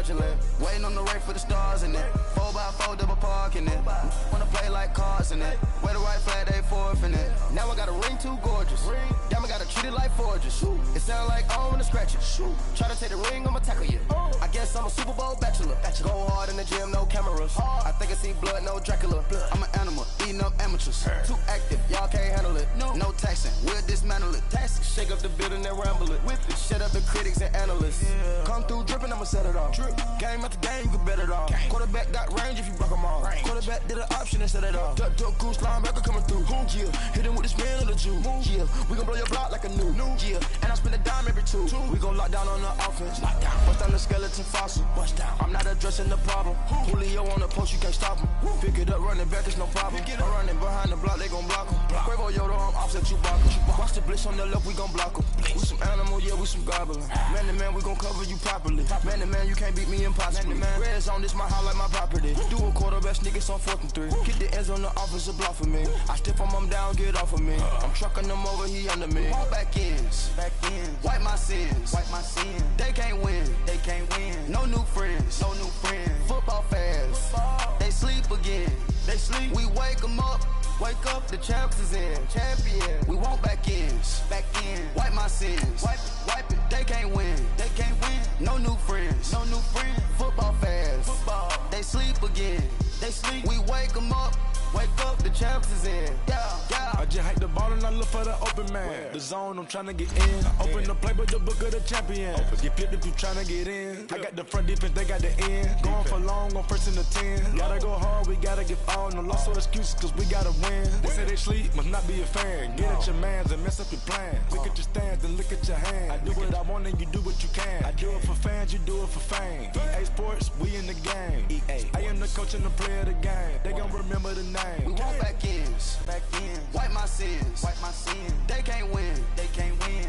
fraudulent. Waiting on the rain for the stars in it. 4x4 double parking it. Wanna play like cars in it. Wear the right flag, they forfeiting it. Now I got a ring too gorgeous. Damn, I gotta treat it like forges. It sound like I wanna scratch it. Try to take the ring, I'ma tackle you. I guess I'm a Super Bowl bachelor. Go hard in the gym, no cameras. I think I see blood, no Dracula. I'm an animal, eating up amateurs. Too active, y'all can't handle it. No taxing, we'll dismantle it. Shake up the building and ramble it. Whip it, shut up the critics and analysts. Come through dripping, I'ma set it off. Game after game, you can bet it off. Quarterback got range if you block them all. Quarterback did an option and set it off. Duck goose linebacker coming through. Yeah, hit him with the spin of the Jew. Yeah, we gon' blow your block like a new. Yeah, and I spend a dime every two. We gon' lock down on the offense. Bust down the skeleton fossil. I'm not addressing the problem. Julio on the post, you can't stop him. Pick it up, running back, it's no problem. I'm running behind the block, they gon' block him. Quavo Yoda, I'm offset Chewbacca. Watch the blitz on the left, we gon' block him. We some animal, yeah, we some goblin. Man to man, we gon' cover you properly. Man to man, you can't beat me impossibly. Red zone, this my highlight, my property. Do a quarterback, niggas on 4th and 3. Get the ends on the offensive block for me. I stiff him down, get off of me. I'm trucking them over, he under me. All back ends, wipe my sins, They can't win, No new friends, Football fans, they sleep again. We wake them up. Wake up, the champs is in. Champion. We want back ends. Wipe my sins. Wipe it. They can't win. No new friends. Football fans. They sleep again. We wake them up. Wake up, the champs is in. Yeah. I just hike the ball and I look for the open man. The zone, I'm trying to get in. I open the playbook, the book of the champion. Get flipped if you trying to get in. I got the front defense, they got the end. Going for long, on 1st and the 10. Gotta go hard, we gotta give all. No loss or excuses, cause we gotta win. They say they sleep, must not be a fan. Get at your mans and mess up your plans. Look at your stands and look at your hands. I do what I want and you do what you can. I do it for fans, you do it for fame. EA Sports, we in the game. I am the coach and the player of the game. They gon' remember the name. We want back ends. Wipe my sins. They can't win.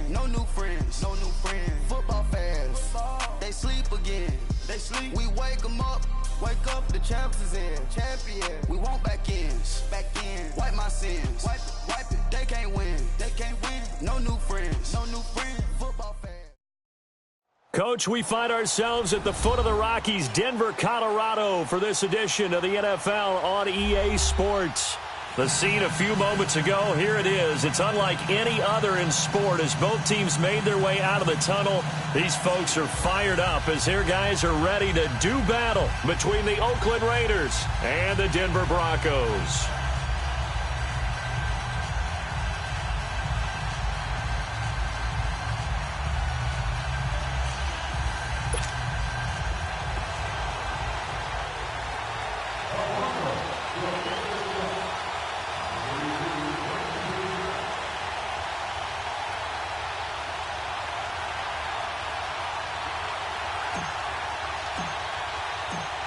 No new friends. Football fans. They sleep again. We wake them up. Wake up, the champs is in. Champion. We want back ends. Wipe my sins. Wipe it. They can't win. No new friends. Football fans. Coach, we find ourselves at the foot of the Rockies, Denver, Colorado, for this edition of the NFL on EA Sports. The scene a few moments ago, here it is. It's unlike any other in sport as both teams made their way out of the tunnel. These folks are fired up as their guys are ready to do battle between the Oakland Raiders and the Denver Broncos.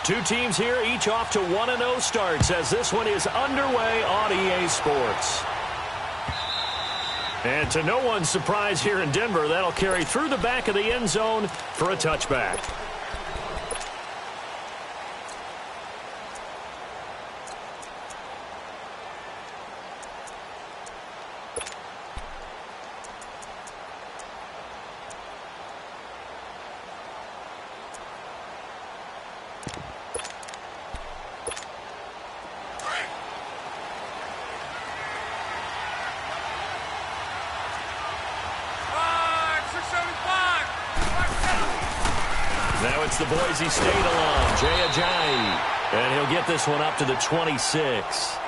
Two teams here, each off to 1-0 starts as this one is underway on EA Sports. And to no one's surprise here in Denver, that'll carry through the back of the end zone for a touchback. Now it's the Boise State alum, Jay Ajayi. And he'll get this one up to the 26.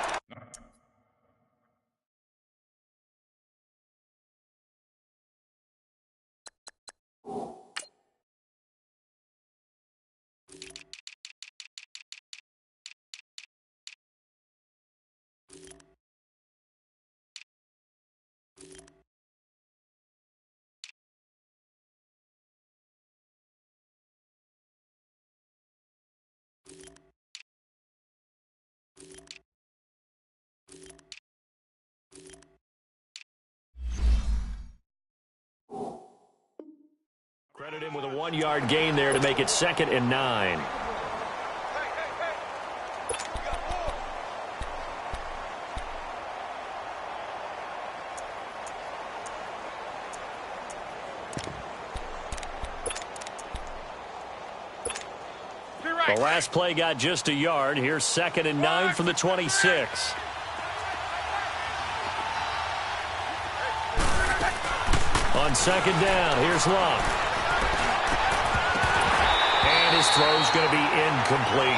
Credit him with a 1-yard gain there to make it 2nd and 9. The last play got just a yard. Here's 2nd and 9 from the 26. On 2nd down, here's Love. And his throw's going to be incomplete.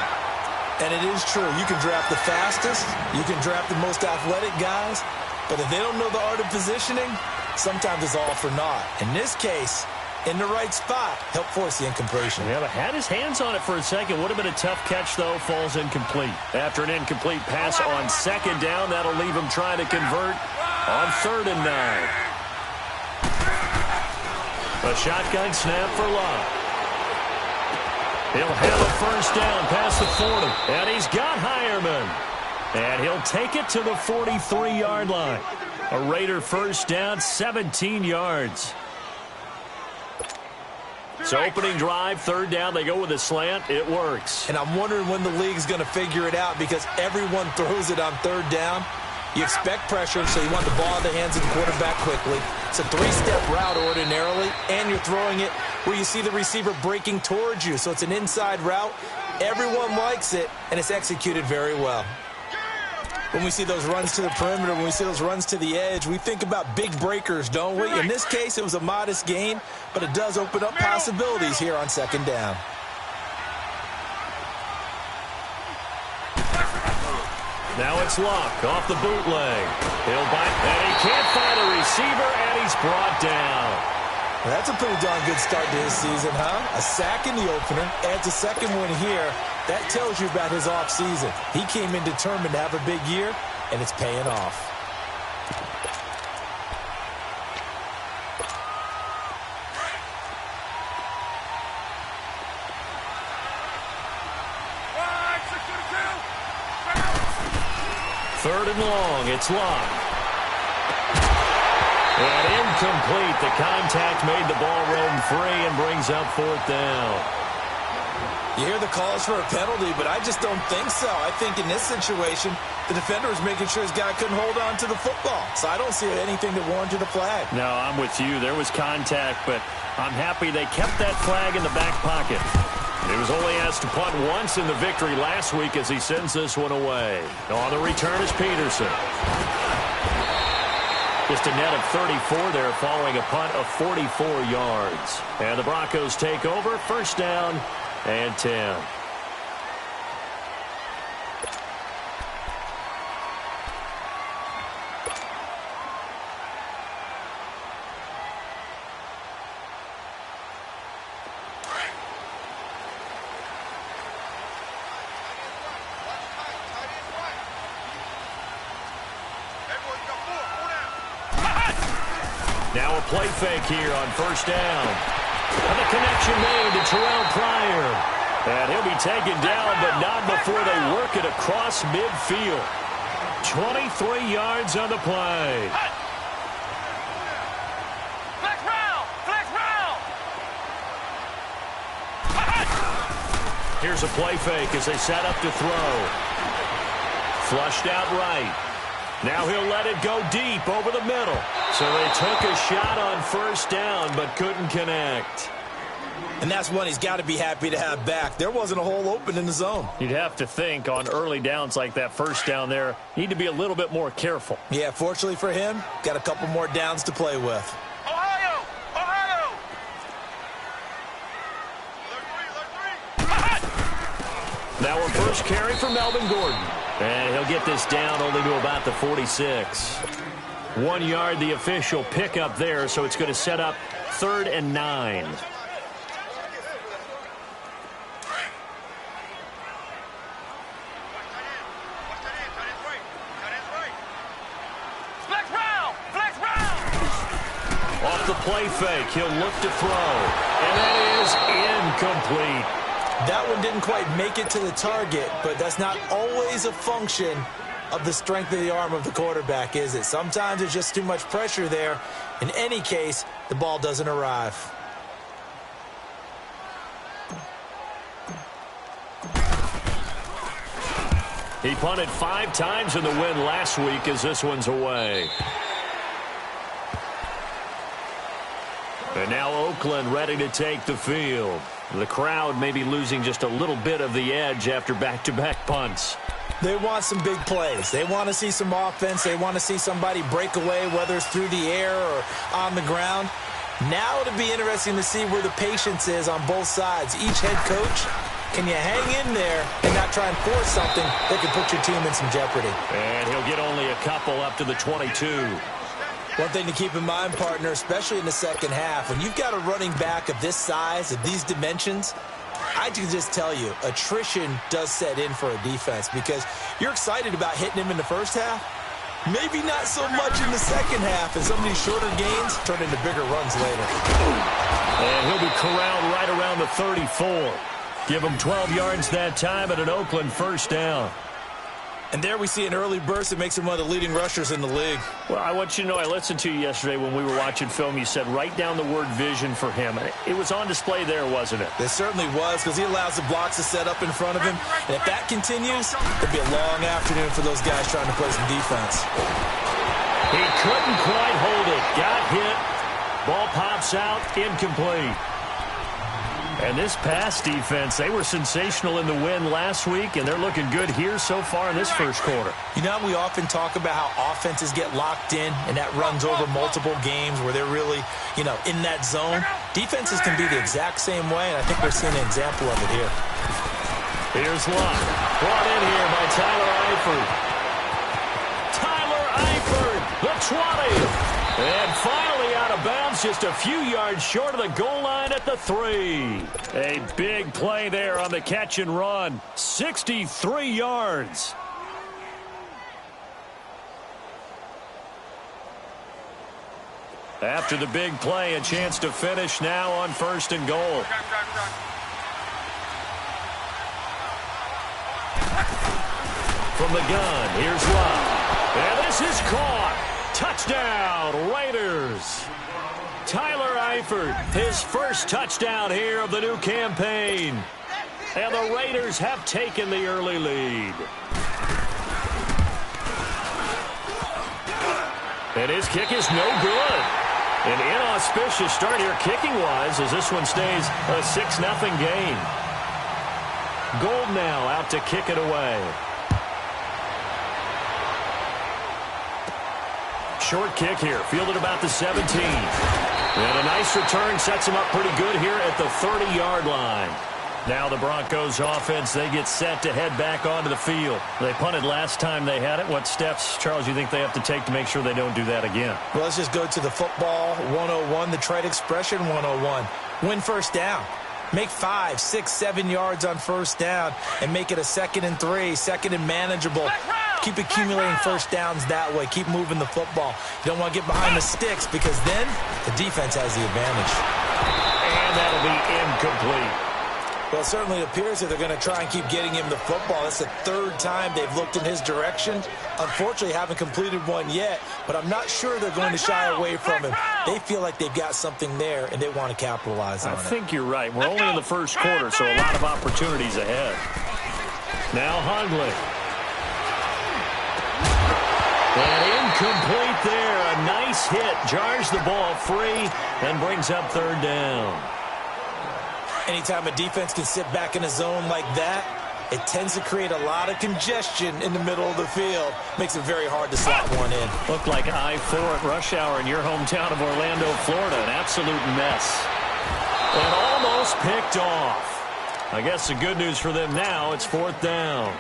And it is true. You can draft the fastest. You can draft the most athletic guys. But if they don't know the art of positioning, sometimes it's all for naught. In this case, in the right spot, help force the incompletion. Yeah, but had his hands on it for a second. Would have been a tough catch, though. Falls incomplete. After an incomplete pass on 2nd down, that'll leave him trying to convert on 3rd and 9. A shotgun snap for Love. He'll have a 1st down past the 40. And he's got Heuerman. And he'll take it to the 43-yard line. A Raider 1st down, 17 yards. So opening drive, 3rd down, they go with a slant. It works. And I'm wondering when the league's going to figure it out because everyone throws it on 3rd down. You expect pressure, so you want the ball in the hands of the quarterback quickly. It's a 3-step route ordinarily, and you're throwing it where you see the receiver breaking towards you. So it's an inside route. Everyone likes it, and it's executed very well. When we see those runs to the perimeter, when we see those runs to the edge, we think about big breakers, don't we? In this case, it was a modest gain, but it does open up possibilities here on 2nd down. Now it's Luck off the bootleg. He'll bite, and he can't find a receiver, and he's brought down. Well, that's a pretty darn good start to his season, huh? A sack in the opener, adds a 2nd win here. That tells you about his offseason. He came in determined to have a big year, and it's paying off. Third and long, it's Love. And incomplete. The contact made the ball roam free and brings up 4th down. You hear the calls for a penalty, but I just don't think so. I think in this situation, the defender was making sure his guy couldn't hold on to the football. So I don't see anything that warranted a flag. No, I'm with you. There was contact, but I'm happy they kept that flag in the back pocket. He was only asked to punt once in the victory last week as he sends this one away. On the return is Peterson. Just a net of 34 there following a punt of 44 yards. And the Broncos take over, 1st down and 10. Now a play fake here on 1st down. And the connection made to Terrell Pryor. And he'll be taken down, but not before they work it across midfield. 23 yards on the play. Flex round! Flex round! Here's a play fake as they set up to throw. Flushed out right. Now he'll let it go deep over the middle. So they took a shot on 1st down, but couldn't connect. And that's one he's got to be happy to have back. There wasn't a hole open in the zone. You'd have to think on early downs like that 1st down there, need to be a little bit more careful. Yeah, fortunately for him, got a couple more downs to play with. Ohio! Ohio! Now a first carry for Melvin Gordon. And he'll get this down only to about the 46. 1 yard, the official pickup there, so it's going to set up 3rd and 9. Flex round! Flex round! Off the play fake, he'll look to throw. And that is incomplete. That one didn't quite make it to the target, but that's not always a function of the strength of the arm of the quarterback, is it? Sometimes there's just too much pressure there. In any case, the ball doesn't arrive. He punted 5 times in the win last week as this one's away. And now Oakland ready to take the field. The crowd may be losing just a little bit of the edge after back-to-back punts. They want some big plays. They want to see some offense. They want to see somebody break away, whether it's through the air or on the ground. Now it'll be interesting to see where the patience is on both sides. Each head coach, can you hang in there and not try and force something that could put your team in some jeopardy? And he'll get only a couple up to the 22. One thing to keep in mind, partner, especially in the second half, when you've got a running back of this size, of these dimensions, I can just tell you, attrition does set in for a defense because you're excited about hitting him in the first half. Maybe not so much in the second half, and some of these shorter gains turn into bigger runs later. And he'll be corralled right around the 34. Give him 12 yards that time and an Oakland first down. And there we see an early burst that makes him one of the leading rushers in the league. Well, I want you to know, I listened to you yesterday when we were watching film. You said write down the word vision for him. It was on display there, wasn't it? It certainly was, because he allows the blocks to set up in front of him. And if that continues, it'll be a long afternoon for those guys trying to play some defense. He couldn't quite hold it. Got hit. Ball pops out. Incomplete. And this pass defense, they were sensational in the win last week, and they're looking good here so far in this first quarter. You know, we often talk about how offenses get locked in, and that runs over multiple games where they're really, in that zone. Defenses can be the exact same way, and I think we're seeing an example of it here. Here's Lott. Brought in here by Tyler Eifert. Tyler Eifert, the 20. And finally out of bounds, just a few yards short of the goal line at the 3. A big play there on the catch and run. 63 yards. After the big play, a chance to finish now on 1st and goal. From the gun, here's Lott. And this is caught. Touchdown, Raiders. Tyler Eifert, his first touchdown here of the new campaign. And the Raiders have taken the early lead. And his kick is no good. An inauspicious start here kicking-wise as this one stays a 6-0 game. Gold now out to kick it away. Short kick here, fielded about the 17. And a nice return sets him up pretty good here at the 30-yard line. Now the Broncos offense, they get set to head back onto the field. They punted last time they had it. What steps, Charles, you think they have to take to make sure they don't do that again? Well, let's just go to the football 101, the trade expression 101. Win first down. Make 5, 6, 7 yards on first down and make it a 2nd and 3, 2nd and manageable. Keep accumulating first downs that way. Keep moving the football. You don't want to get behind the sticks because then the defense has the advantage. And that'll be incomplete. Well, it certainly appears that they're going to try and keep getting him the football. That's the 3rd time they've looked in his direction. Unfortunately, haven't completed one yet, but I'm not sure they're going to shy away from him. They feel like they've got something there, and they want to capitalize on it. I think you're right. We're only in the first quarter, so a lot of opportunities ahead. Now Hundley. And incomplete there. A nice hit. Jars the ball free and brings up 3rd down. Anytime a defense can sit back in a zone like that, it tends to create a lot of congestion in the middle of the field. Makes it very hard to slot one in. Looked like I-4 at rush hour in your hometown of Orlando, Florida. An absolute mess. And almost picked off. I guess the good news for them now, it's 4th down.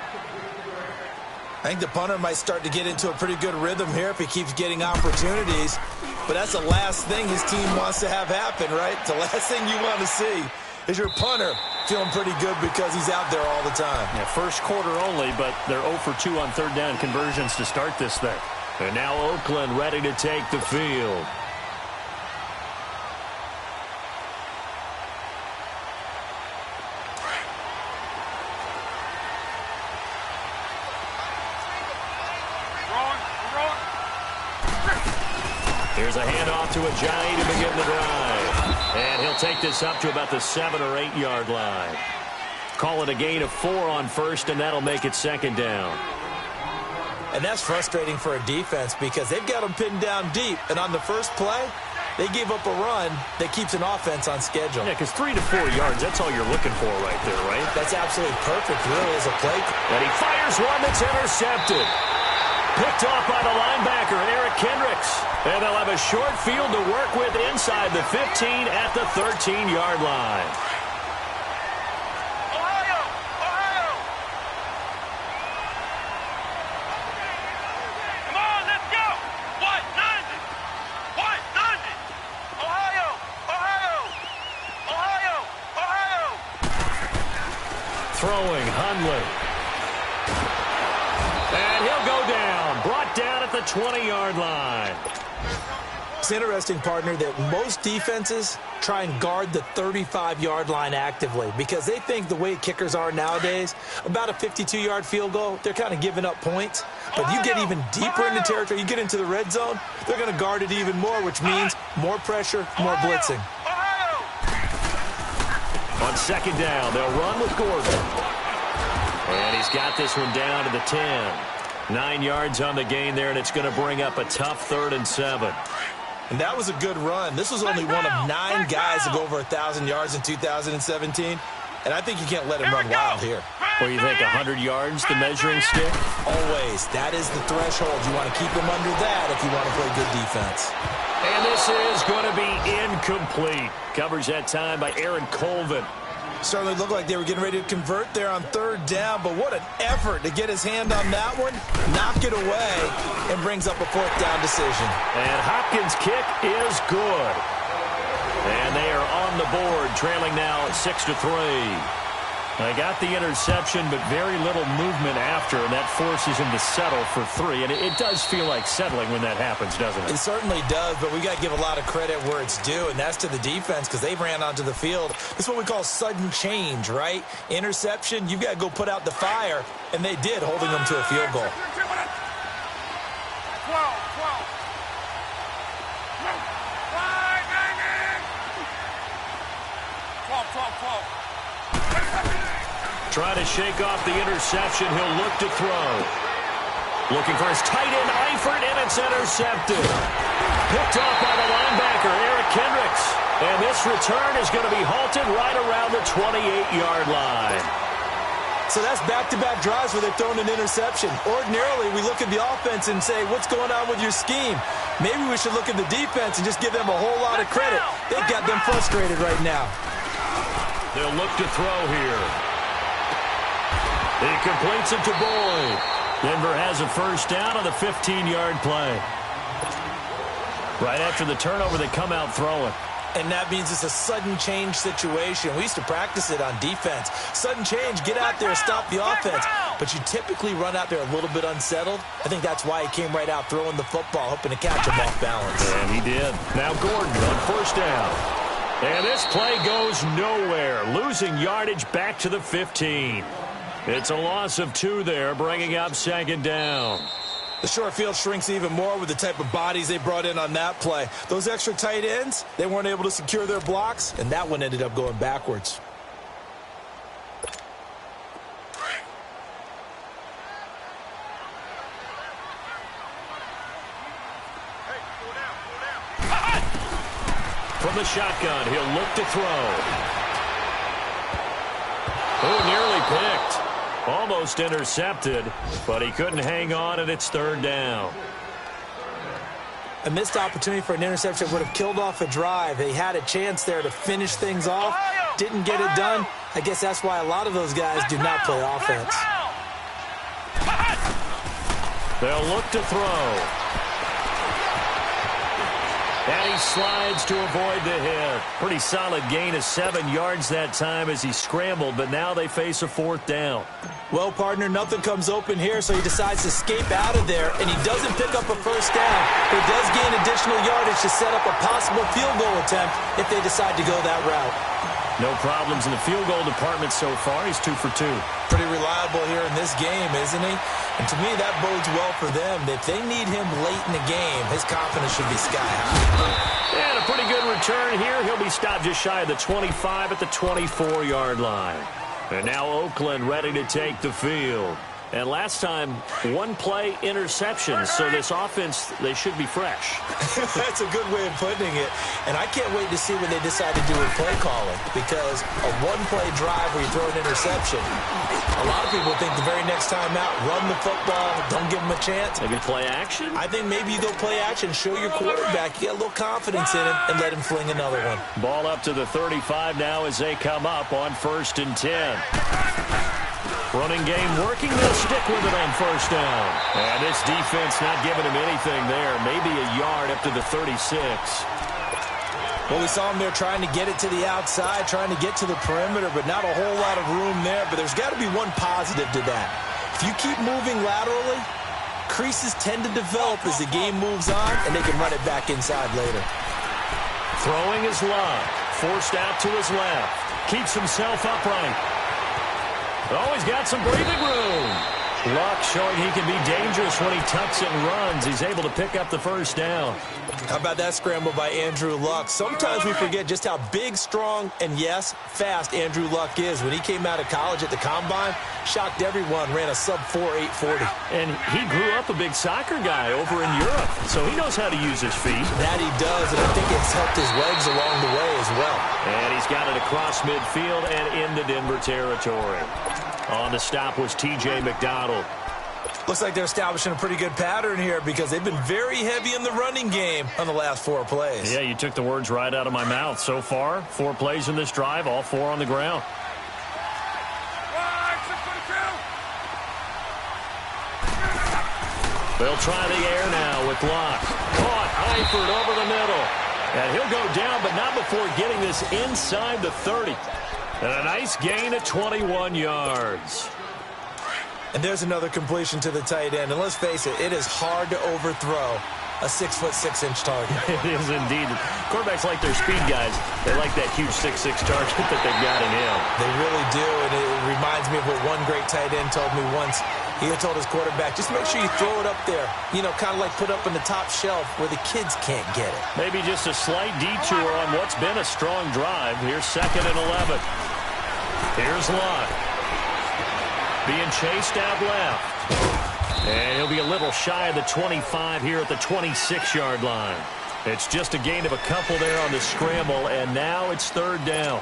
I think the punter might start to get into a pretty good rhythm here if he keeps getting opportunities. But that's the last thing his team wants to have happen, right? The last thing you want to see is your punter feeling pretty good because he's out there all the time. Yeah, first quarter only, but they're 0 for 2 on 3rd down conversions to start this thing. And now Oakland ready to take the field. Here's a handoff to Ajayi to begin the drive. And he'll take this up to about the 7 or 8 yard line. Call it a gain of 4 on 1st, and that'll make it 2nd down. And that's frustrating for a defense because they've got them pinned down deep. And on the first play, They gave up a run that keeps an offense on schedule. Yeah, because 3 to 4 yards, that's all you're looking for right there, right? That's absolutely perfect, really, as a play. And he fires one that's intercepted. Picked off by the linebacker, Eric Kendricks. And they'll have a short field to work with inside the 15 at the 13-yard line. Ohio! Ohio! Come on, let's go! What? 90! What? 90! Ohio! Ohio! Ohio! Ohio! Throwing, Hundley. And he'll go down. Brought down at the 20-yard line. It's interesting, partner, that most defenses try and guard the 35-yard line actively because they think the way kickers are nowadays, about a 52-yard field goal, they're kind of giving up points. But you get even deeper into territory, you get into the red zone, they're going to guard it even more, which means more pressure, more blitzing. On second down, they'll run with Gordon. And he's got this one down to the 10. 9 yards on the gain there, and it's going to bring up a tough 3rd and 7. And that was a good run. This was only one of 9 guys to go over 1,000 yards in 2017. And I think you can't let him run wild here. What do you think, 100 yards, the measuring stick? Always. That is the threshold. You want to keep him under that if you want to play good defense. And this is going to be incomplete. Covers that time by Aaron Colvin. Certainly looked like they were getting ready to convert there on 3rd down, but what an effort to get his hand on that one, knock it away, and brings up a 4th down decision. And Hopkins' kick is good. And they are on the board, trailing now at 6-3. They got the interception, but very little movement after, and that forces him to settle for 3. And it does feel like settling when that happens, doesn't it? It certainly does, but we got to give a lot of credit where it's due, and that's to the defense because they ran onto the field. This is what we call sudden change, right? Interception, you've got to go put out the fire, and they did, holding them to a field goal. 12. 12. Trying to shake off the interception. He'll look to throw. Looking for his tight end, Eifert, and it's intercepted. Picked off by the linebacker, Eric Kendricks. And this return is going to be halted right around the 28-yard line. So that's back-to-back drives where they've thrown an interception. Ordinarily, we look at the offense and say, what's going on with your scheme? Maybe we should look at the defense and just give them a whole lot of credit. They've got them frustrated right now. They'll look to throw here. He completes it to Boyd. Denver has a 1st down on the 15-yard play. Right after the turnover, they come out throwing. And that means it's a sudden change situation. We used to practice it on defense. Sudden change, get out there, stop the offense. But you typically run out there a little bit unsettled. I think that's why he came right out throwing the football, hoping to catch him off balance. And he did. Now Gordon on 1st down. And this play goes nowhere. Losing yardage back to the 15. It's a loss of 2 there, bringing up 2nd down. The short field shrinks even more with the type of bodies they brought in on that play. Those extra tight ends, they weren't able to secure their blocks, and that one ended up going backwards. From the shotgun, he'll look to throw. Oh, nearly picked. Almost intercepted, but he couldn't hang on, and it's 3rd down. A missed opportunity for an interception would have killed off a drive. They had a chance there to finish things off. Didn't get it done. I guess that's why a lot of those guys do not play offense. They'll look to throw. And he slides to avoid the hit. Pretty solid gain of 7 yards that time as he scrambled, but now they face a 4th down. Well, partner, nothing comes open here, so he decides to escape out of there, and he doesn't pick up a 1st down. But he does gain additional yardage to set up a possible field goal attempt if they decide to go that route. No problems in the field goal department so far. He's 2 for 2. Pretty reliable here in this game, isn't he? And to me, that bodes well for them. If they need him late in the game, his confidence should be sky high. And a pretty good return here. He'll be stopped just shy of the 25 at the 24-yard line. And now Oakland ready to take the field. And last time, one-play interception. So this offense, they should be fresh. That's a good way of putting it. And I can't wait to see what they decide to do with play calling, because a one-play drive where you throw an interception, a lot of people think the very next time out, run the football, don't give them a chance. Maybe play action? I think maybe you go play action, show your quarterback, you get a little confidence in him, and let him fling another one. Ball up to the 35 now as they come up on 1st and 10. Running game working. They'll stick with it on 1st down. And this defense not giving him anything there. Maybe a yard up to the 36. Well, we saw him there trying to get it to the outside, trying to get to the perimeter, but not a whole lot of room there. But there's got to be one positive to that. If you keep moving laterally, creases tend to develop as the game moves on, and they can run it back inside later. Throwing is Luck. Forced out to his left. Keeps himself upright. Oh, he's got some breathing room. Luck showing he can be dangerous when he tucks it and runs. He's able to pick up the 1st down. How about that scramble by Andrew Luck? Sometimes we forget just how big, strong, and, yes, fast Andrew Luck is. When he came out of college at the Combine, shocked everyone, ran a sub-4 840. And he grew up a big soccer guy over in Europe, so he knows how to use his feet. That he does, and I think it's helped his legs along the way as well. And he's got it across midfield and into Denver territory. On the stop was T.J. McDonald. Looks like they're establishing a pretty good pattern here because they've been very heavy in the running game on the last 4 plays. Yeah, you took the words right out of my mouth. So far, 4 plays in this drive, all 4 on the ground. They'll try the air now with Luck. Caught, Eifert over the middle. And he'll go down, but not before getting this inside the 30. And a nice gain of 21 yards. And there's another completion to the tight end. And let's face it, it is hard to overthrow a 6'6" target. It is indeed. Quarterbacks like their speed guys. They like that huge 6'6" target that they've got in him. They really do, and it reminds me of what one great tight end told me once. He had told his quarterback, just make sure you throw it up there, you know, kind of like put up in the top shelf where the kids can't get it. Maybe just a slight detour on what's been a strong drive. Here's 2nd and 11. Here's Luck. Being chased out left. And he'll be a little shy of the 25 here at the 26-yard line. It's just a gain of a couple there on the scramble, and now it's 3rd down.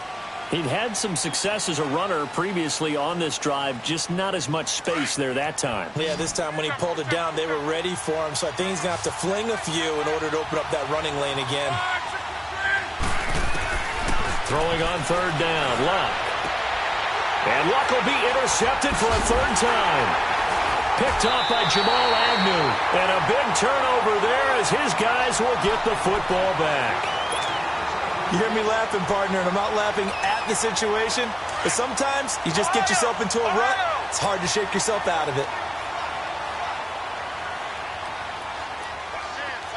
He'd had some success as a runner previously on this drive, just not as much space there that time. Yeah, this time when he pulled it down, they were ready for him, so I think he's going to have to fling a few in order to open up that running lane again. Throwing on 3rd down, Luck. And Luck will be intercepted for a 3rd time. Picked off by Jamal Agnew. And a big turnover there as his guys will get the football back. You hear me laughing, partner, and I'm not laughing at the situation, but sometimes you just get yourself into a rut. It's hard to shake yourself out of it.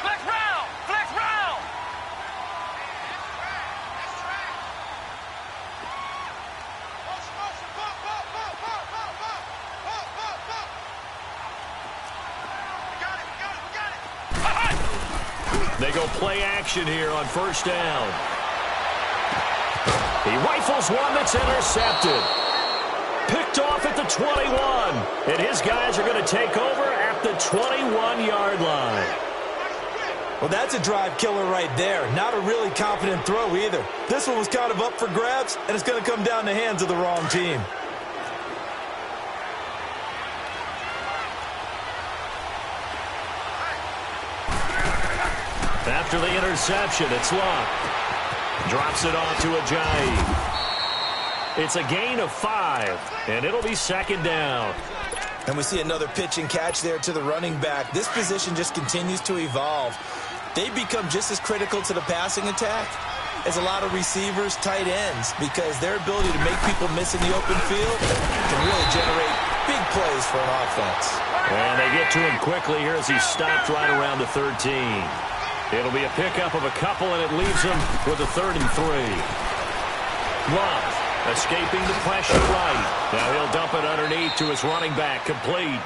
Flex round! Flex round! They go play action here on 1st down. He rifles one that's intercepted. Picked off at the 21. And his guys are going to take over at the 21-yard line. Well, that's a drive killer right there. Not a really confident throw either. This one was kind of up for grabs, and it's going to come down the hands of the wrong team. After the interception, it's Luck. Drops it off to Ajayi. It's a gain of 5, and it'll be 2nd down. And we see another pitch and catch there to the running back. This position just continues to evolve. They become just as critical to the passing attack as a lot of receivers, tight ends, because their ability to make people miss in the open field can really generate big plays for an offense. And they get to him quickly here as he's stopped right around the 13. It'll be a pickup of a couple, and it leaves him with a 3rd and 3. Luck escaping the pressure right. Now he'll dump it underneath to his running back, complete.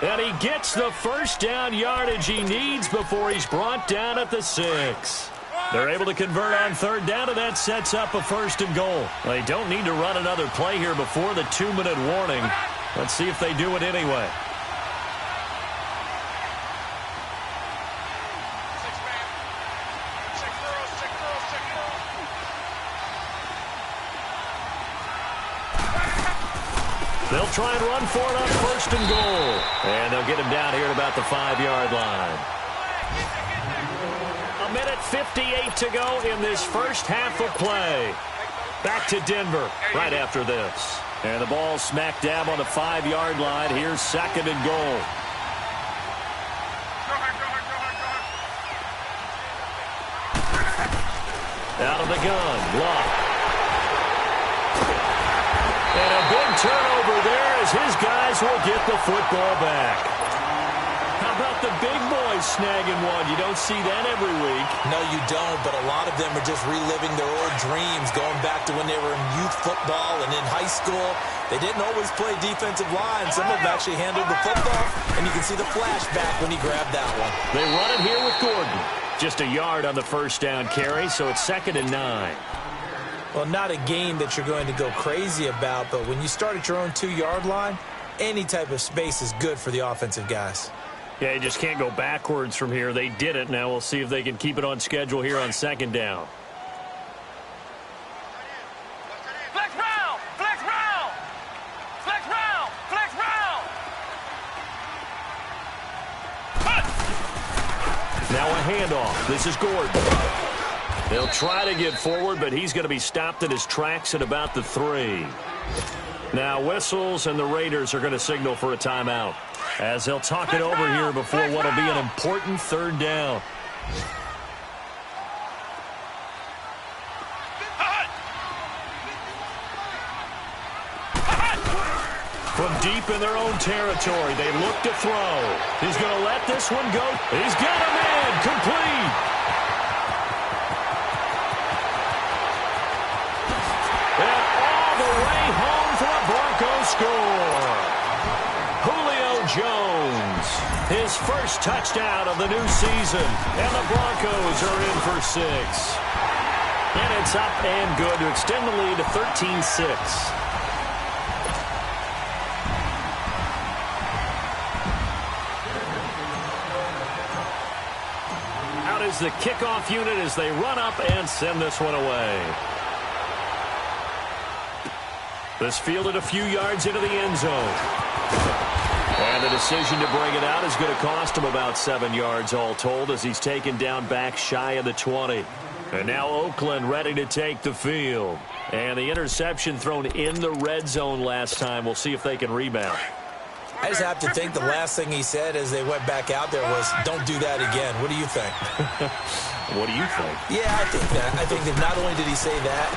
And he gets the 1st down yardage he needs before he's brought down at the 6. They're able to convert on 3rd down, and that sets up a 1st and goal. They don't need to run another play here before the 2-minute warning. Let's see if they do it anyway. They'll try and run for it on 1st and goal. And they'll get him down here at about the 5-yard line. 1:58 to go in this first half of play. Back to Denver right after this. And the ball smack dab on the 5-yard line. Here's 2nd and goal. Out of the gun. Luck. And a big turnover there as his guys will get the football back. How about the big boys snagging one? You don't see that every week. No, you don't, but a lot of them are just reliving their old dreams, going back to when they were in youth football and in high school. They didn't always play defensive line. Some of them actually handled the football, and you can see the flashback when he grabbed that one. They run it here with Gordon. Just a yard on the 1st down carry, so it's 2nd and 9. Well, not a game that you're going to go crazy about, but when you start at your own 2-yard line, any type of space is good for the offensive guys. Yeah, you just can't go backwards from here. They did it. Now we'll see if they can keep it on schedule here on 2nd down. Flex round! Flex round! Flex round! Flex round! Now a handoff. This is Gordon. They'll try to get forward, but he's going to be stopped in his tracks at about the 3. Now whistles, and the Raiders are going to signal for a timeout, as they'll talk it over here before what will be an important 3rd down. From deep in their own territory, they look to throw. He's going to let this one go. He's got him in. Complete. And all the way home for a Broncos score. Julio Jones, his first touchdown of the new season. And the Broncos are in for 6. And it's up and good to extend the lead to 13-6. Is the kickoff unit as they run up and send this one away. This fielded a few yards into the end zone. And the decision to bring it out is going to cost him about 7 yards all told as he's taken down back shy of the 20. And now Oakland ready to take the field. And the interception thrown in the red zone last time. We'll see if they can rebound. I just have to think the last thing he said as they went back out there was, don't do that again. What do you think? What do you think? Yeah, I think that. I think that not only did he say that,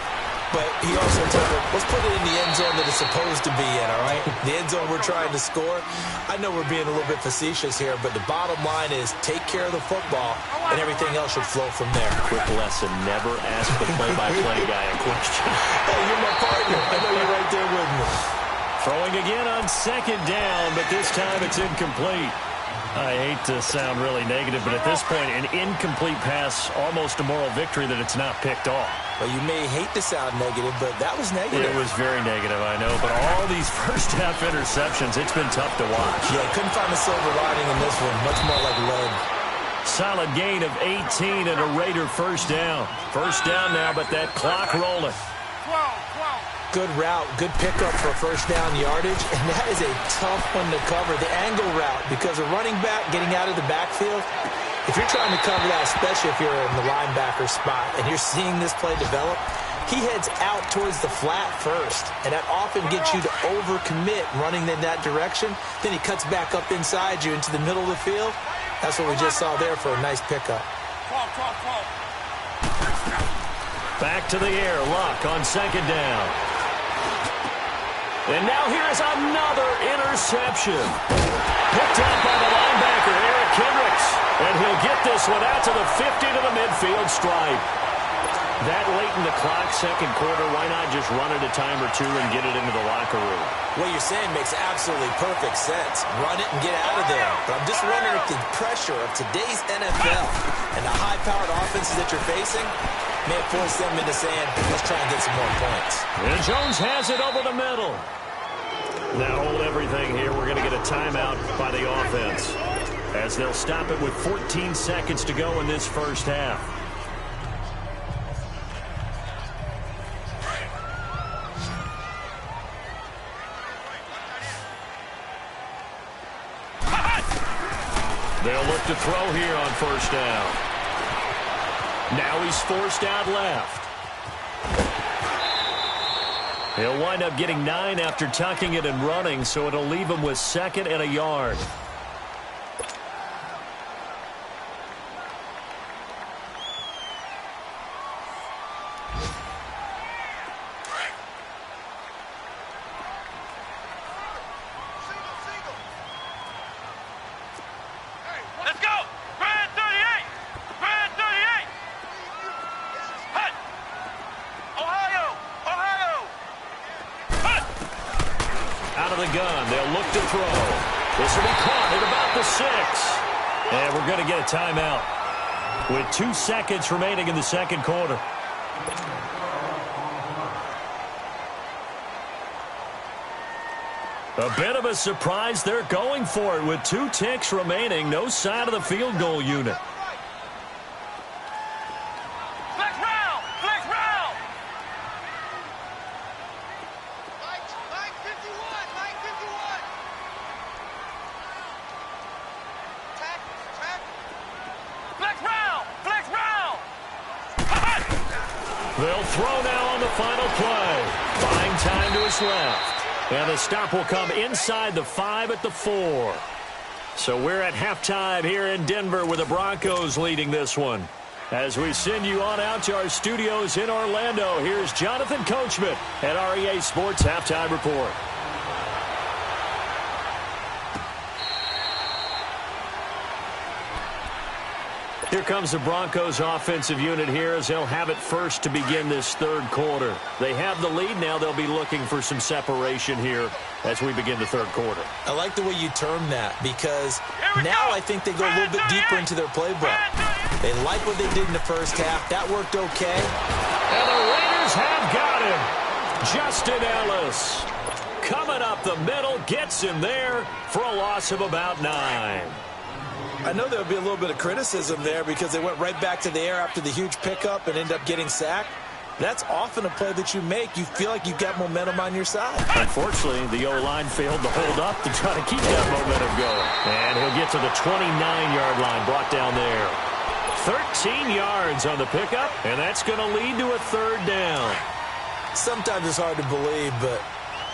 but he also told them, let's put it in the end zone that it's supposed to be in, all right? The end zone we're trying to score. I know we're being a little bit facetious here, but the bottom line is take care of the football, and everything else should flow from there. Quick lesson, never ask the play-by-play guy a question. Hey, you're my partner. I know you're right there with me. Throwing again on 2nd down, but this time it's incomplete. I hate to sound really negative, but at this point, an incomplete pass, almost a moral victory that it's not picked off. Well, you may hate to sound negative, but that was negative. It was very negative, I know, but all these first-half interceptions, it's been tough to watch. Yeah, couldn't find a silver lining in this one, much more like lead. Solid gain of 18 and a Raider 1st down. 1st down now, but that clock rolling. Good route, good pickup for 1st down yardage, and that is a tough one to cover. The angle route, because a running back getting out of the backfield, if you're trying to cover that, especially if you're in the linebacker spot, and you're seeing this play develop, he heads out towards the flat first, and that often gets you to overcommit running in that direction. Then he cuts back up inside you into the middle of the field. That's what we just saw there for a nice pickup. Back to the air, Luck on 2nd down. And now here is another interception. Picked up by the linebacker, Eric Kendricks. And he'll get this one out to the 50 to the midfield stripe. That late in the clock, 2nd quarter, why not just run it a time or two and get it into the locker room? What you're saying makes absolutely perfect sense. Run it and get out of there. But I'm just wondering if the pressure of today's NFL and the high-powered offenses that you're facing may have forced them into saying, let's try and get some more points. And Jones has it over the middle. Now hold everything here. We're going to get a timeout by the offense, as they'll stop it with 14 seconds to go in this first half. They'll look to throw here on first down. Now he's forced out left. He'll wind up getting 9 after tucking it and running, so it'll leave him with 2nd and a yard. Let's go! Grand 38! Grand 38! Hut! Ohio! Ohio! Hut! Out of the gun, they'll look to throw. This will be caught at about the 6. And we're going to get a timeout with 2 seconds remaining in the second quarter. A bit of a surprise. They're going for it with 2 ticks remaining. No sign of the field goal unit. Flex round! Flex round! Mike 51! Mike 51! Tack! Tack! Flex round! Flex round! They'll throw now on the final play. Buying time to his left. And the stop will come inside the 5 at the 4. So we're at halftime here in Denver with the Broncos leading this one. As we send you on out to our studios in Orlando, here's Jonathan Coachman at REA Sports Halftime Report. Here comes the Broncos offensive unit here as they'll have it first to begin this third quarter. They have the lead. Now they'll be looking for some separation here as we begin the third quarter. I like the way you term that, because now I think they go a little bit deeper into their playbook. They like what they did in the first half. That worked okay. And the Raiders have got him. Justin Ellis coming up the middle, gets him there for a loss of about 9. I know there'll be a little bit of criticism there because they went right back to the air after the huge pickup and ended up getting sacked. That's often a play that you make. You feel like you've got momentum on your side. Unfortunately, the O-line failed to hold up to try to keep that momentum going. And he'll get to the 29-yard line, brought down there. 13 yards on the pickup, and that's going to lead to a third down. Sometimes it's hard to believe, but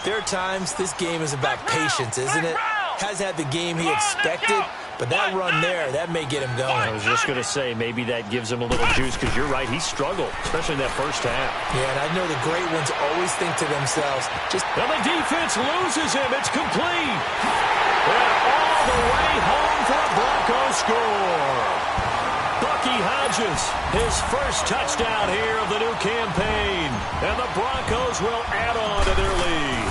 there are times this game is about patience, isn't it? Has had the game he expected, but that run there, that may get him going. I was just going to say, maybe that gives him a little juice, because you're right, he struggled, especially in that first half. Yeah, and I know the great ones always think to themselves, and the defense loses him. It's complete. And all the way home for a Broncos score. Bucky Hodges, his first touchdown here of the new campaign. And the Broncos will add on to their lead.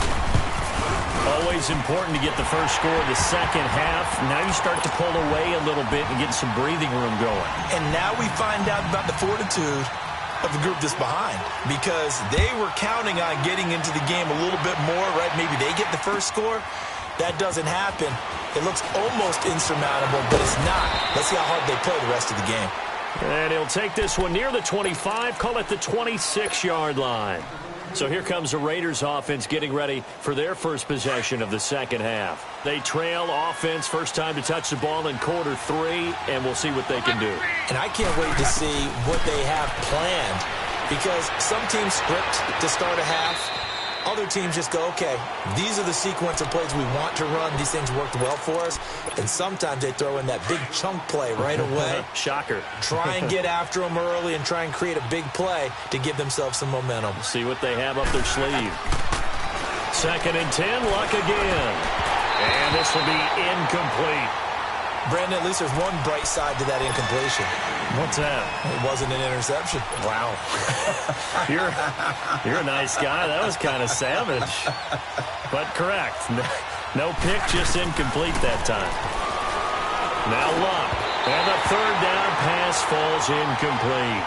Always important to get the first score of the second half. Now you start to pull away a little bit and get some breathing room going. And now we find out about the fortitude of the group that's behind, because they were counting on getting into the game a little bit more, right? Maybe they get the first score. That doesn't happen. It looks almost insurmountable, but it's not. Let's see how hard they play the rest of the game. And he'll take this one near the 25, call it the 26-yard line. So here comes the Raiders offense getting ready for their first possession of the second half. They trail offense, first time to touch the ball in quarter 3, and we'll see what they can do. And I can't wait to see what they have planned, because some teams script to start a half. Other teams just go, okay, these are the sequence of plays we want to run. These things worked well for us. And sometimes they throw in that big chunk play right away. Shocker. Try and get after them early and try and create a big play to give themselves some momentum. See what they have up their sleeve. 2nd and 10, luck again. And this will be incomplete. Brandon, at least there's one bright side to that incompletion. What's that? It wasn't an interception. Wow. You're a nice guy. That was kind of savage. But correct. No pick, just incomplete that time. Now Luck. And the third down pass falls incomplete.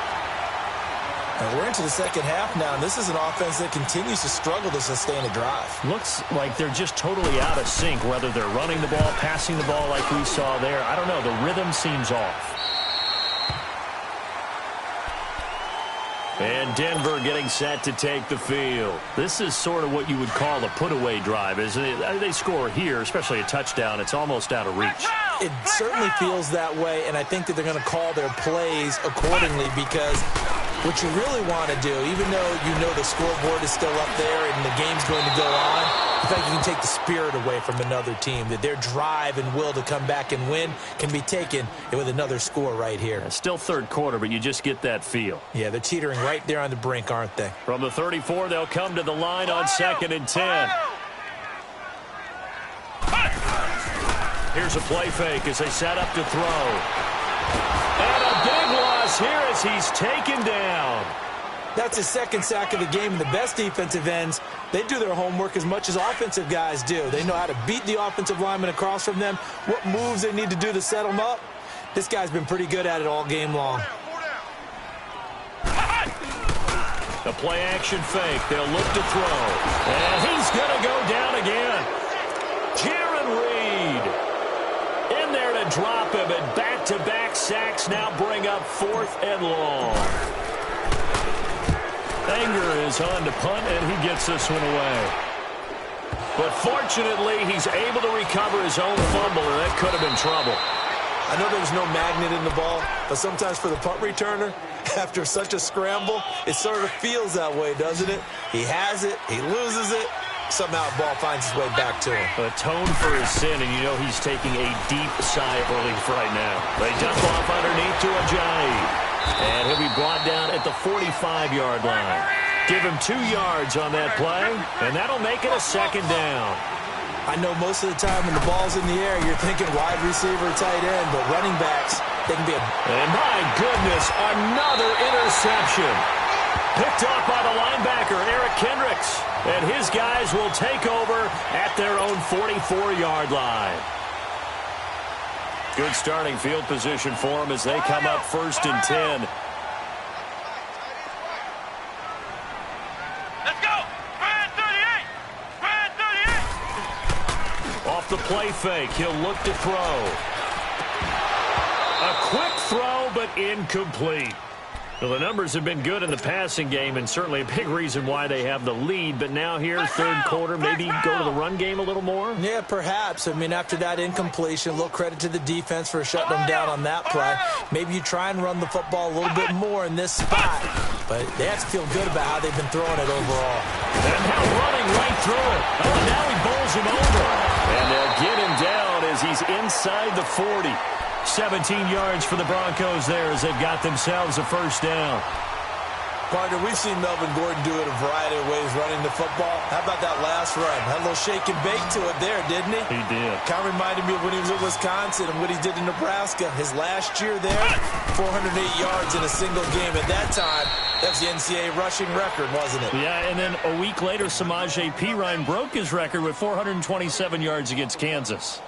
And we're into the second half now, and this is an offense that continues to struggle to sustain a drive. Looks like they're just totally out of sync, whether they're running the ball, passing the ball like we saw there. I don't know. The rhythm seems off. And Denver getting set to take the field. This is sort of what you would call a put-away drive, isn't it? They score here, especially a touchdown. It's almost out of reach. It certainly feels that way, and I think that they're going to call their plays accordingly because what you really want to do, even though you know the scoreboard is still up there and the game's going to go on, in fact, you can take the spirit away from another team, that their drive and will to come back and win can be taken with another score right here. Still third quarter, but you just get that feel. Yeah, they're teetering right there on the brink, aren't they? From the 34, they'll come to the line on 2nd and 10. Here's a play fake as they set up to throw. And a big loss here as he's taken down. That's his second sack of the game, and the best defensive ends, they do their homework as much as offensive guys do. They know how to beat the offensive lineman across from them, what moves they need to do to set them up. This guy's been pretty good at it all game long. The play action fake. They'll look to throw. And he's going to go down again. Jaron Reed in there to drop him, and back-to-back sacks now bring up 4th and long. Anger is on to punt, and he gets this one away. But fortunately, he's able to recover his own fumble, and that could have been trouble. I know there's no magnet in the ball, but sometimes for the punt returner, after such a scramble, it sort of feels that way, doesn't it? He has it, he loses it, somehow the ball finds its way back to him. Atone for his sin, and you know he's taking a deep sigh of relief right now. They dump off underneath to Ajayi. And he'll be brought down at the 45-yard line. Give him 2 yards on that play, and that'll make it a 2nd down. I know most of the time when the ball's in the air, you're thinking wide receiver, tight end, but running backs, they can be a... And my goodness, another interception. Picked off by the linebacker, Eric Kendricks. And his guys will take over at their own 44-yard line. Good starting field position for them as they come up 1st and 10. Let's go! Brad 38! Brad 38! Off the play fake, he'll look to throw. A quick throw, but incomplete. Well, the numbers have been good in the passing game, and certainly a big reason why they have the lead. But now here, 3rd quarter, maybe go to the run game a little more? Yeah, perhaps. I mean, after that incompletion, a little credit to the defense for shutting them down on that play. Maybe you try and run the football a little bit more in this spot. But they have to feel good about how they've been throwing it overall. And now running right through it. Oh, and now he bowls him over. And they'll get him down as he's inside the 40. 17 yards for the Broncos there as they've got themselves a 1st down. Partner, we've seen Melvin Gordon do it a variety of ways running the football. How about that last run? Had a little shake and bake to it there, didn't he? He did. Kind of reminded me of when he was at Wisconsin and what he did in Nebraska. His last year there, 408 yards in a single game. At that time, that was the NCAA rushing record, wasn't it? Yeah, and then a week later, Samaje Perine broke his record with 427 yards against Kansas.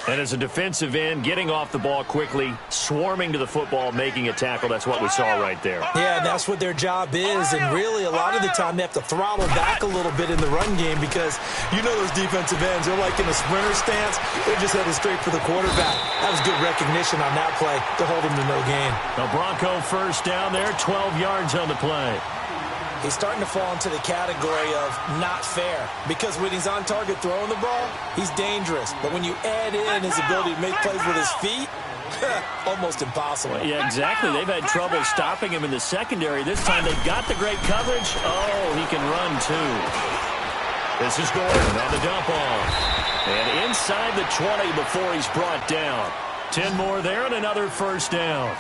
And as a defensive end, getting off the ball quickly, swarming to the football, making a tackle, that's what we saw right there. Yeah, and that's what their job is. And really, a lot of the time, they have to throttle back a little bit in the run game because you know those defensive ends, they're like in a sprinter stance. They're just headed straight for the quarterback. That was good recognition on that play to hold him to no gain. The Bronco 1st down there, 12 yards on the play. He's starting to fall into the category of not fair because when he's on target throwing the ball, he's dangerous. But when you add in his ability to make plays with his feet, almost impossible. Yeah, exactly. They've had trouble stopping him in the secondary. This time they've got the great coverage. Oh, he can run too. This is Gordon on the dump off. And inside the 20 before he's brought down. 10 more there and another 1st down.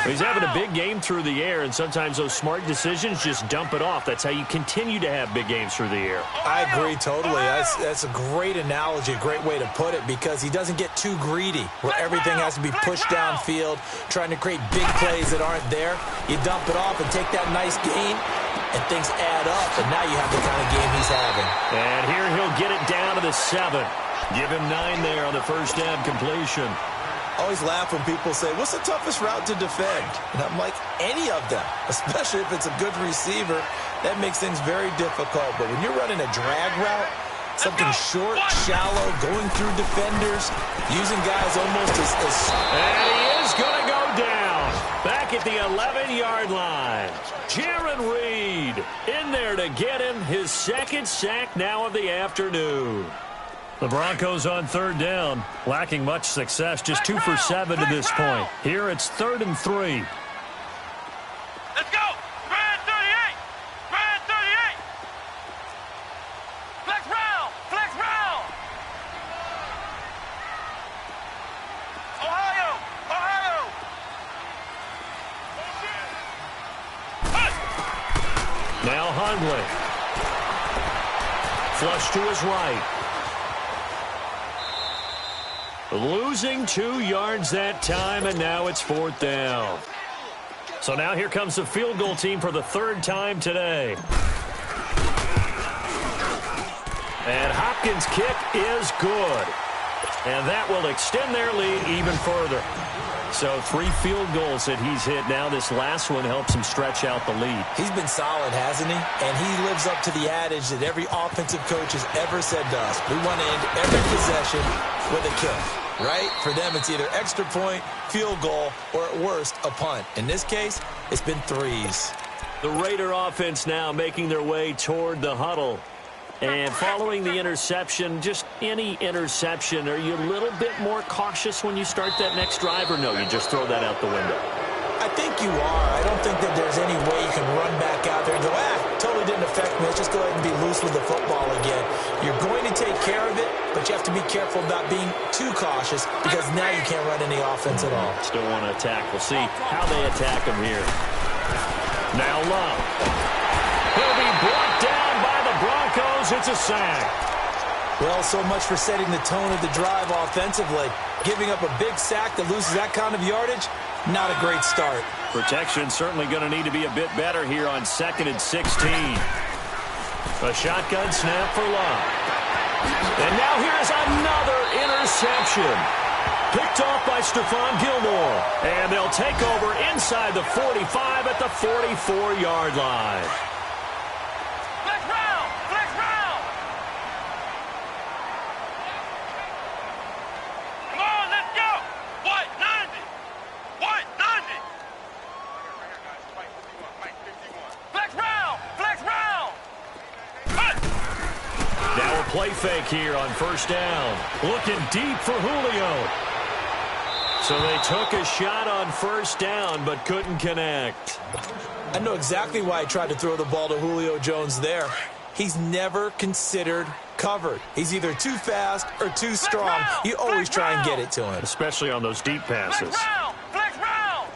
He's having a big game through the air, and sometimes those smart decisions just dump it off. That's how you continue to have big games through the air. I agree totally. That's a great analogy, a great way to put it, because he doesn't get too greedy where everything has to be pushed downfield, trying to create big plays that aren't there. You dump it off and take that nice gain, and things add up, and now you have the kind of game he's having. And here he'll get it down to the 7. Give him 9 there on the 1st down completion. I always laugh when people say, what's the toughest route to defend? And I'm like, any of them, especially if it's a good receiver. That makes things very difficult. But when you're running a drag route, something short, shallow, going through defenders, using guys almost as... And he is going to go down back at the 11-yard line. Jarran Reed in there to get him his second sack now of the afternoon. The Broncos on third down, lacking much success, just 2 for 7 to this point. Here it's 3rd and 3. Let's go! Brand 38! Brand 38! Flex round! Flex round! Ohio! Ohio! Now Hundley. Flush to his right. Losing 2 yards that time, and now it's 4th down. So now here comes the field goal team for the 3rd time today. And Hopkins' kick is good. And that will extend their lead even further. So 3 field goals that he's hit now. This last one helps him stretch out the lead. He's been solid, hasn't he? And he lives up to the adage that every offensive coach has ever said to us. We want to end every possession with a kick, right? For them, it's either extra point, field goal, or at worst, a punt. In this case, it's been 3s. The Raider offense now making their way toward the huddle. And following the interception, just any interception, are you a little bit more cautious when you start that next drive, or no, you just throw that out the window? I think you are. I don't think that there's any way you can run back out there and go, totally didn't affect me. Let's just go ahead and be loose with the football again. You're going to take care of it, but you have to be careful about being too cautious because now you can't run any offense at all. Still want to attack. We'll see how they attack him here. Now Love. He'll be brought down by the Broncos. It's a sack. Well, so much for setting the tone of the drive offensively. Giving up a big sack that loses that kind of yardage, not a great start. Protection certainly going to need to be a bit better here on 2nd and 16. A shotgun snap for Love. And now here's another interception. Picked off by Stephon Gilmore. And they'll take over inside the 45 at the 44-yard line. Flex round! Flex round! Come on, let's go! White 90! White 90! Flex round! Flex round! Now a play fake here on 1st down. Looking deep for Julio. So they took a shot on 1st down but couldn't connect. I know exactly why I tried to throw the ball to Julio Jones there. He's never considered covered. He's either too fast or too strong. You always try and get it to him. Especially on those deep passes. Flex round!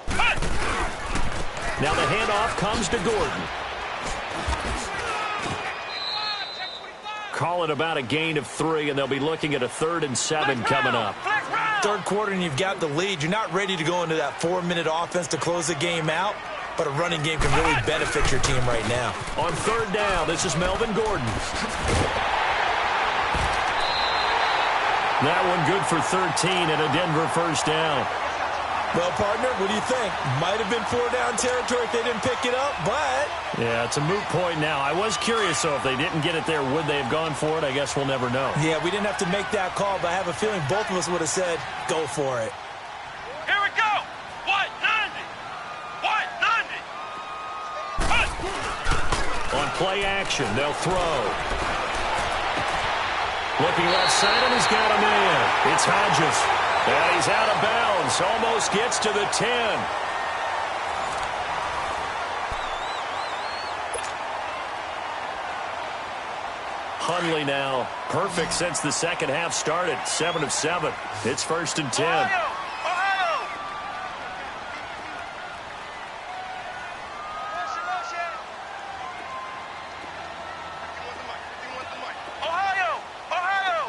Flex round! Now the handoff comes to Gordon. Call it about a gain of 3, and they'll be looking at a 3rd and 7 coming up. Third quarter and you've got the lead. You're not ready to go into that 4-minute offense to close the game out, but a running game can really benefit your team right now. On 3rd down, this is Melvin Gordon. That one good for 13 and a Denver 1st down. Well, partner, what do you think? Might have been 4-down territory if they didn't pick it up, but... Yeah, it's a moot point now. I was curious, though, if they didn't get it there, would they have gone for it? I guess we'll never know. Yeah, we didn't have to make that call, but I have a feeling both of us would have said, go for it. Here we go! White 90! White 90! On play action, they'll throw. Looking left side, and he's got a man. It's Hodges. And he's out of bounds. Almost gets to the 10. Hundley now perfect since the second half started. 7 of 7. It's 1st and 10. Ohio! Ohio! Ohio!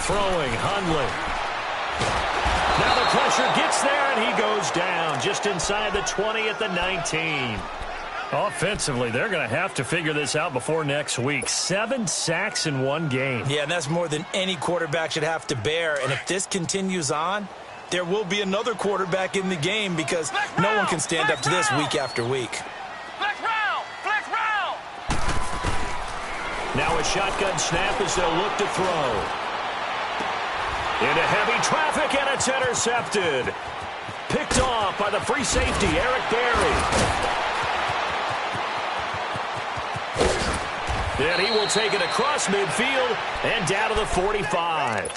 Throwing, Hundley. Now the pressure gets there, and he goes down just inside the 20 at the 19. Offensively, they're going to have to figure this out before next week. 7 sacks in one game. Yeah, and that's more than any quarterback should have to bear. And if this continues on, there will be another quarterback in the game because no one can stand up to this week after week. Flex round! Flex round! Now a shotgun snap as they'll look to throw. Into heavy traffic, and it's intercepted. Picked off by the free safety, Eric Berry. And he will take it across midfield and down to the 45.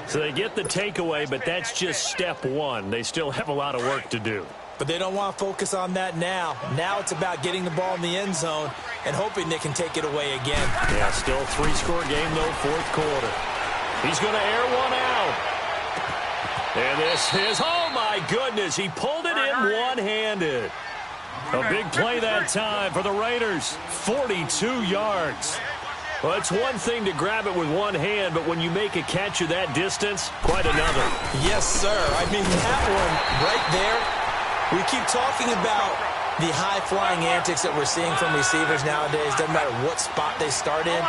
So they get the takeaway, but that's just step one. They still have a lot of work to do. But they don't want to focus on that now. Now it's about getting the ball in the end zone and hoping they can take it away again. Yeah, still 3-score game, though, fourth quarter. He's going to air one out. And this is, oh, my goodness, he pulled it in one-handed. A big play that time for the Raiders, 42 yards. Well, it's one thing to grab it with one hand, but when you make a catch of that distance, quite another. Yes, sir. I mean, that one right there, we keep talking about the high-flying antics that we're seeing from receivers nowadays. Doesn't matter what spot they start in.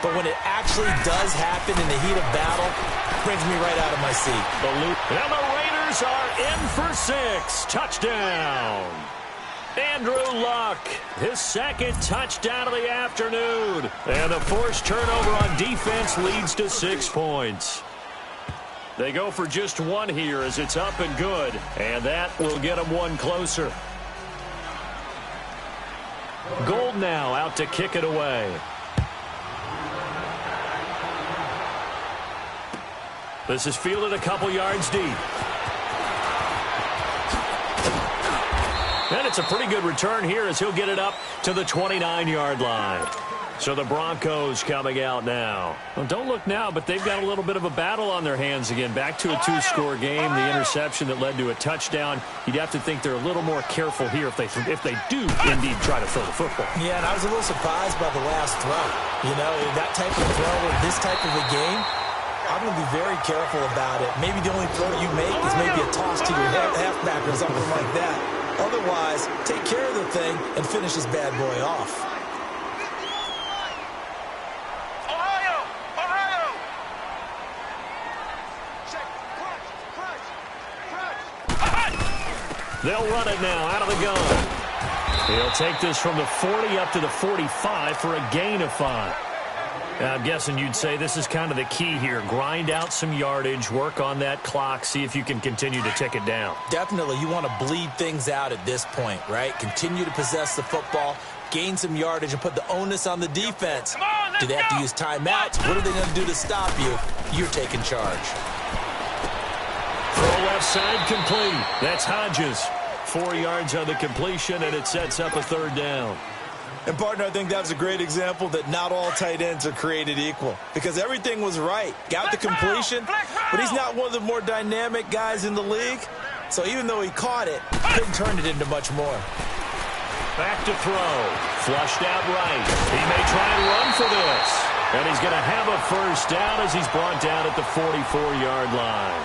But when it actually does happen in the heat of battle, it brings me right out of my seat. And the Raiders are in for 6. Touchdown. Andrew Luck, his second touchdown of the afternoon. And the forced turnover on defense leads to 6 points. They go for just one here as it's up and good. And that will get them one closer. Gold now out to kick it away. This is fielded a couple yards deep. And it's a pretty good return here as he'll get it up to the 29-yard line. So the Broncos coming out now. Well, don't look now, but they've got a little bit of a battle on their hands again. Back to a 2-score game. The interception that led to a touchdown. You'd have to think they're a little more careful here if they do indeed try to throw the football. Yeah, and I was a little surprised by the last throw. You know, that type of throw in this type of a game, I'm going to be very careful about it. Maybe the only throw you make is maybe a toss to your halfback or something like that. Otherwise, take care of the thing and finish this bad boy off. Ohio! Ohio! They'll run it now out of the gun. He'll take this from the 40 up to the 45 for a gain of 5. I'm guessing you'd say this is kind of the key here. Grind out some yardage, work on that clock, see if you can continue to tick it down. Definitely. You want to bleed things out at this point, right? Continue to possess the football, gain some yardage, and put the onus on the defense. Do they have to use timeouts? What are they going to do to stop you? You're taking charge. Throw left side complete. That's Hodges. 4 yards on the completion, and it sets up a third down. And, partner, I think that was a great example that not all tight ends are created equal because everything was right. Got the completion, but he's not one of the more dynamic guys in the league. So even though he caught it, couldn't turn it into much more. Back to throw. Flushed out right. He may try and run for this. And he's going to have a first down as he's brought down at the 44-yard line.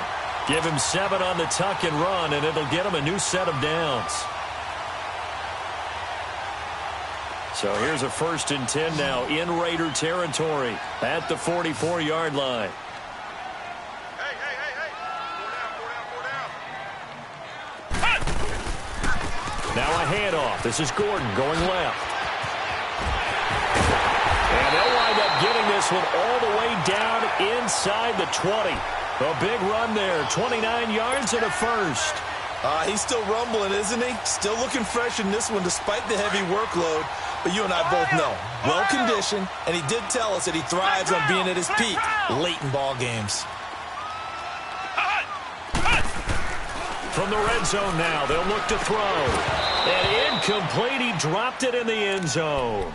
Give him 7 on the tuck and run, and it'll get him a new set of downs. So here's a 1st and 10 now in Raider territory at the 44-yard line. Hey! Now a handoff. This is Gordon going left. And they'll wind up getting this one all the way down inside the 20. A big run there. 29 yards and a first. He's still rumbling, isn't he? Still looking fresh in this one despite the heavy workload. But you and I both know, well-conditioned, and he did tell us that he thrives on being at his peak late in ball games. From the red zone now, they'll look to throw. And incomplete, he dropped it in the end zone.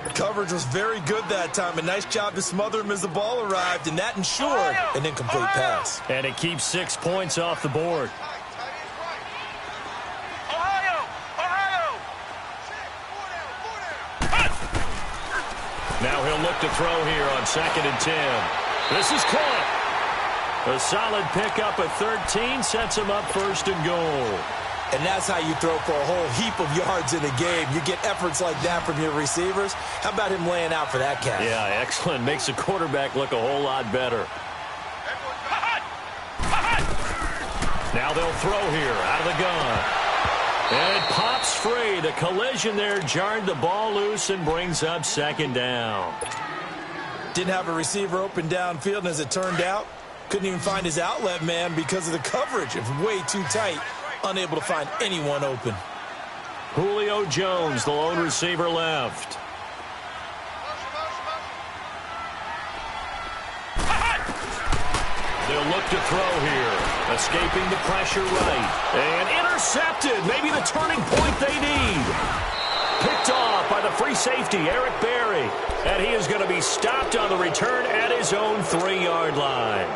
The coverage was very good that time. A nice job to smother him as the ball arrived, and that ensured an incomplete pass. And it keeps 6 points off the board. Now he'll look to throw here on 2nd and 10. This is caught. A solid pickup at 13 sets him up 1st and goal. And that's how you throw for a whole heap of yards in a game. You get efforts like that from your receivers. How about him laying out for that catch? Yeah, excellent. Makes the quarterback look a whole lot better. Now they'll throw here out of the gun. And it pops free. The collision there jarred the ball loose and brings up second down. Didn't have a receiver open downfield, and as it turned out, couldn't even find his outlet man because of the coverage. It was way too tight. Unable to find anyone open. Julio Jones, the lone receiver left. They'll look to throw here. Escaping the pressure right. And intercepted. Maybe the turning point they need. Picked off by the free safety, Eric Berry. And he is going to be stopped on the return at his own 3-yard line.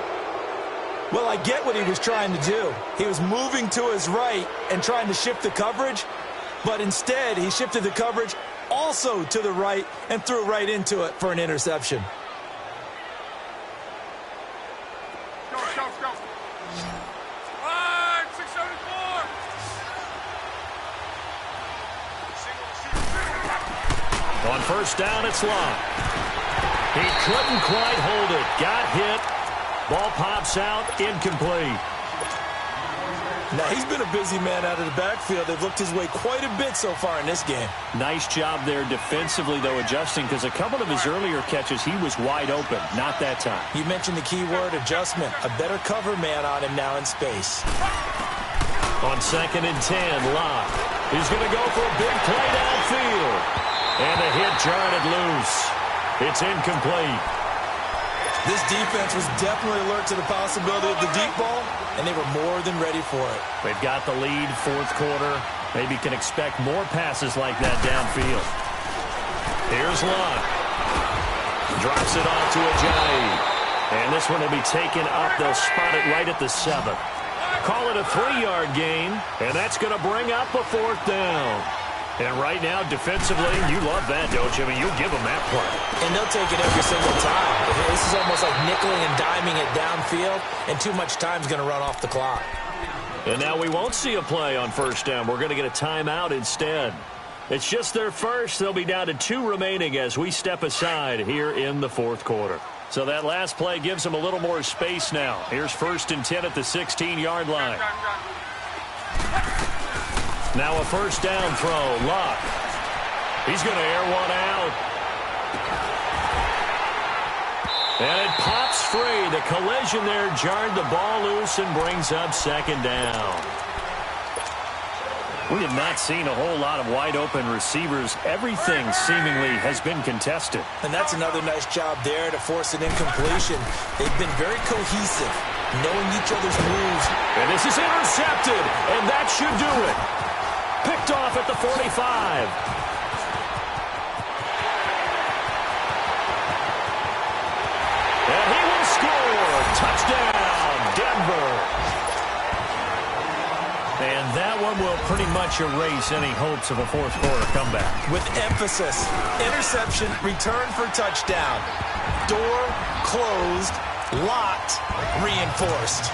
Well, I get what he was trying to do. He was moving to his right and trying to shift the coverage, but instead he shifted the coverage also to the right and threw right into it for an interception. Go. 674. On first down, it's Locke. He couldn't quite hold it. Got hit. Ball pops out, incomplete. Now, he's been a busy man out of the backfield. They've looked his way quite a bit so far in this game. Nice job there defensively, though, adjusting, because a couple of his earlier catches, he was wide open. Not that time. You mentioned the key word, adjustment. A better cover man on him now in space. On 2nd and 10, Locke. He's going to go for a big play downfield. And the hit jarred it loose. It's incomplete. This defense was definitely alert to the possibility of the deep ball, and they were more than ready for it. They've got the lead, 4th quarter. Maybe can expect more passes like that downfield. Here's Locke. Drops it off to Ajayi. And this one will be taken up. They'll spot it right at the 7. Call it a 3-yard gain, and that's going to bring up a 4th down. And right now, defensively, you love that, don't you? I mean, you'll give them that play. And they'll take it every single time. This is almost like nickeling and diming it downfield, and too much time's going to run off the clock. And now we won't see a play on first down. We're going to get a timeout instead. It's just their first. They'll be down to 2 remaining as we step aside here in the 4th quarter. So that last play gives them a little more space now. Here's 1st and 10 at the 16-yard line. Now a first down throw. Locke. He's going to air one out. And it pops free. The collision there jarred the ball loose and brings up 2nd down. We have not seen a whole lot of wide-open receivers. Everything seemingly has been contested. And that's another nice job there to force an incompletion. They've been very cohesive, knowing each other's moves. And this is intercepted, and that should do it. Picked off at the 45. And he will score. Touchdown, Denver. And that one will pretty much erase any hopes of a 4th quarter comeback. With emphasis, interception, return for touchdown. Door closed, locked, reinforced.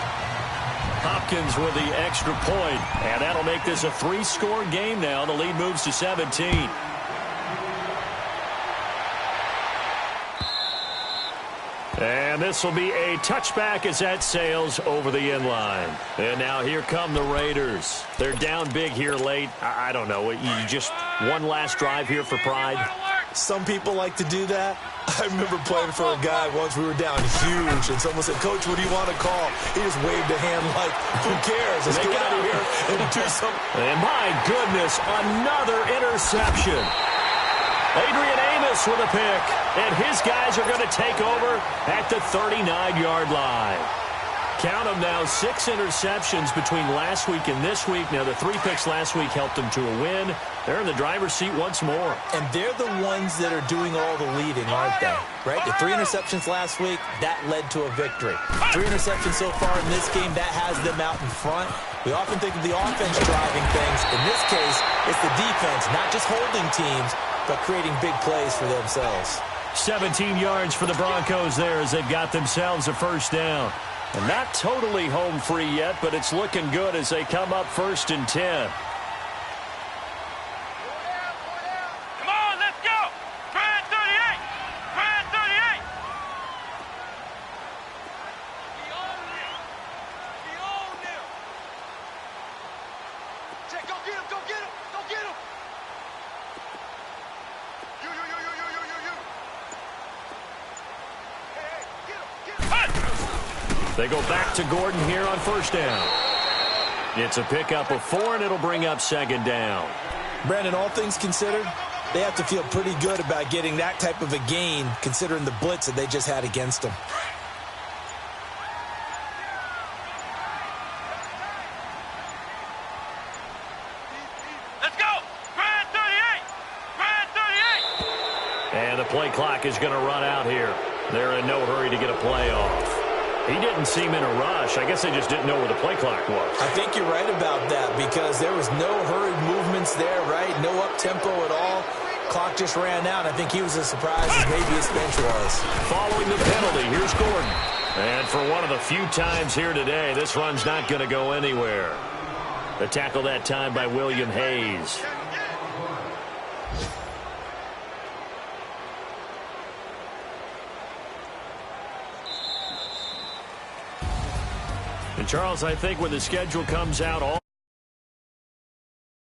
Hopkins with the extra point, and that'll make this a 3-score game now. The lead moves to 17. And this will be a touchback as that sails over the end line. And now here come the Raiders. They're down big here late. I don't know. You just one last drive here for pride. Some people like to do that. I remember playing for a guy once. We were down huge, and someone said, "Coach, what do you want to call?" He just waved a hand like, "Who cares? Let's get out of here and do something." And my goodness, another interception. Adrian Amos with a pick, and his guys are going to take over at the 39-yard line. Count them now, 6 interceptions between last week and this week. Now, the 3 picks last week helped them to a win. They're in the driver's seat once more. And they're the ones that are doing all the leading, aren't they? Right? The 3 interceptions last week, that led to a victory. 3 interceptions so far in this game, that has them out in front. We often think of the offense driving things. In this case, it's the defense, not just holding teams, but creating big plays for themselves. 17 yards for the Broncos there as they've got themselves a first down. And not totally home free yet, but it's looking good as they come up 1st and 10. Come on, let's go. Try it 38. Try it 38. He on them. He on them. Check, go get him, go get him, go get him. You. Hey, get him. They go back to Gordon here on 1st down. It's a pickup of 4, and it'll bring up 2nd down. Brandon, all things considered, they have to feel pretty good about getting that type of a gain, considering the blitz that they just had against them. Let's go. Try it 38. Try it 38. And the play clock is going to run out here. They're in no hurry to get a play off. He didn't seem in a rush. I guess they just didn't know where the play clock was. I think you're right about that because there was no hurried movements there, right? No up-tempo at all. Clock just ran out. I think he was as surprised as maybe his bench was. Following the penalty, here's Gordon. And for one of the few times here today, this run's not going to go anywhere. The tackle that time by William Hayes. And Charles, I think when the schedule comes out, all